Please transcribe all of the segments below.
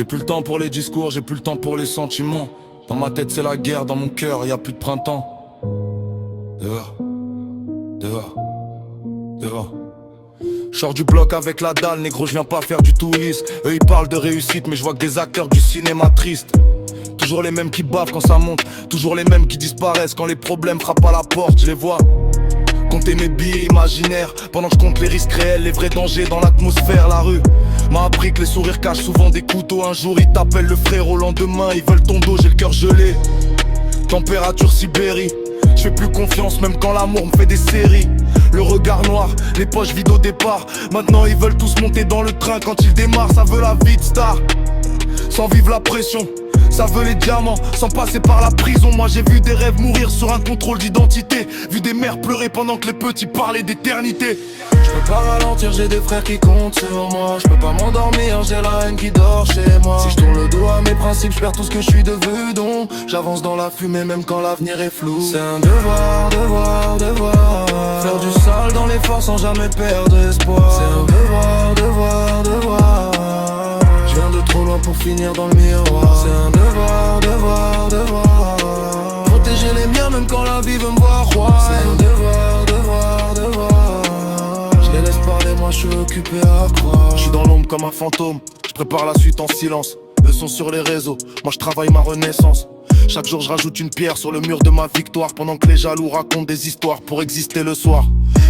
J'ai plus le temps pour les discours, j'ai plus le temps pour les sentiments. Dans ma tête c'est la guerre, dans mon cœur y a plus de printemps. Dehors, dehors, dehors. J'sors du bloc avec la dalle, négro, je viens pas faire du tourisme. Eux ils parlent de réussite, mais je vois que des acteurs du cinéma triste. Toujours les mêmes qui bavent quand ça monte, toujours les mêmes qui disparaissent quand les problèmes frappent à la porte, je les vois. Compter mes billets imaginaires, pendant que je compte les risques réels, les vrais dangers dans l'atmosphère. La rue m'a appris que les sourires cachent souvent des couteaux. Un jour ils t'appellent le frère, au lendemain ils veulent ton dos, j'ai le cœur gelé. Température Sibérie, je fais plus confiance même quand l'amour me fait des séries. Le regard noir, les poches vides au départ. Maintenant ils veulent tous monter dans le train quand ils démarrent. Ça veut la vie de star, sans vivre la pression. Ça veut les diamants, sans passer par la prison. Moi j'ai vu des rêves mourir sur un contrôle d'identité. Vu des mères pleurer pendant que les petits parlaient d'éternité. Je peux pas ralentir, j'ai des frères qui comptent sur moi. Je peux pas m'endormir, j'ai la haine qui dort chez moi. Si je tourne le dos à mes principes, je perds tout ce que je suis devenu. Donc j'avance dans la fumée même quand l'avenir est flou. C'est un devoir, devoir, devoir. Faire du sale dans l'effort sans jamais perdre espoir. C'est un devoir, devoir, devoir. Je viens de trop loin pour finir dans le miroir. C'est un devoir, devoir, devoir. Protéger les miens même quand la vie veut me voir roi. C'est un devoir, devoir, devoir. Je les laisse parler, moi je suis occupé à croire. Je suis dans l'ombre comme un fantôme, je prépare la suite en silence. Eux sont sur les réseaux, moi je travaille ma renaissance. Chaque jour je rajoute une pierre sur le mur de ma victoire. Pendant que les jaloux racontent des histoires pour exister le soir.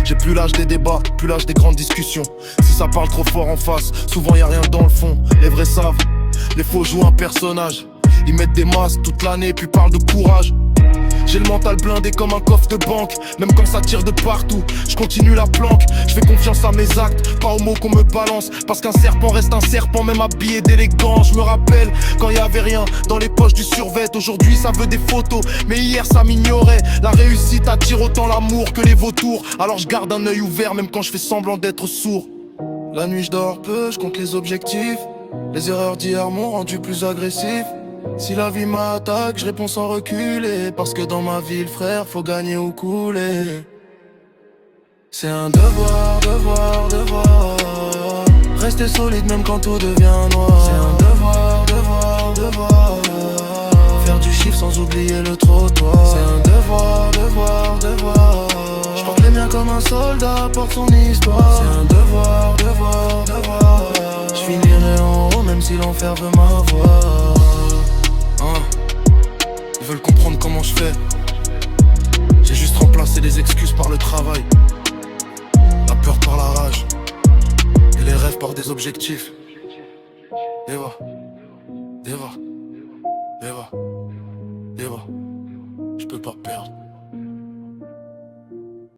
J'ai plus l'âge des débats, plus l'âge des grandes discussions. Si ça parle trop fort en face, souvent y a rien dans le fond. Les vrais savent, les faux jouent un personnage. Ils mettent des masques toute l'année puis parlent de courage. J'ai le mental blindé comme un coffre de banque. Même quand ça tire de partout, je continue la planque. Je fais confiance à mes actes, pas aux mots qu'on me balance. Parce qu'un serpent reste un serpent, même habillé d'élégance. Je me rappelle quand y avait rien dans les poches du survêt. Aujourd'hui ça veut des photos, mais hier ça m'ignorait. La réussite attire autant l'amour que les vautours. Alors je garde un œil ouvert même quand je fais semblant d'être sourd. La nuit je dors peu, je compte les objectifs. Les erreurs d'hier m'ont rendu plus agressif. Si la vie m'attaque, je réponds sans reculer. Parce que dans ma ville, frère, faut gagner ou couler. C'est un devoir, devoir, devoir. Rester solide même quand tout devient noir. C'est un devoir, devoir, devoir. Faire du chiffre sans oublier le trottoir. C'est un devoir, devoir, devoir. Je porte les miens comme un soldat porte son histoire. C'est un devoir, devoir, devoir. Je finirai en haut même si l'enfer veut m'avoir. Ils veulent comprendre comment je fais. J'ai juste remplacé les excuses par le travail. La peur par la rage. Et les rêves par des objectifs. Deva, Deva, Deva, Deva. Je peux pas perdre.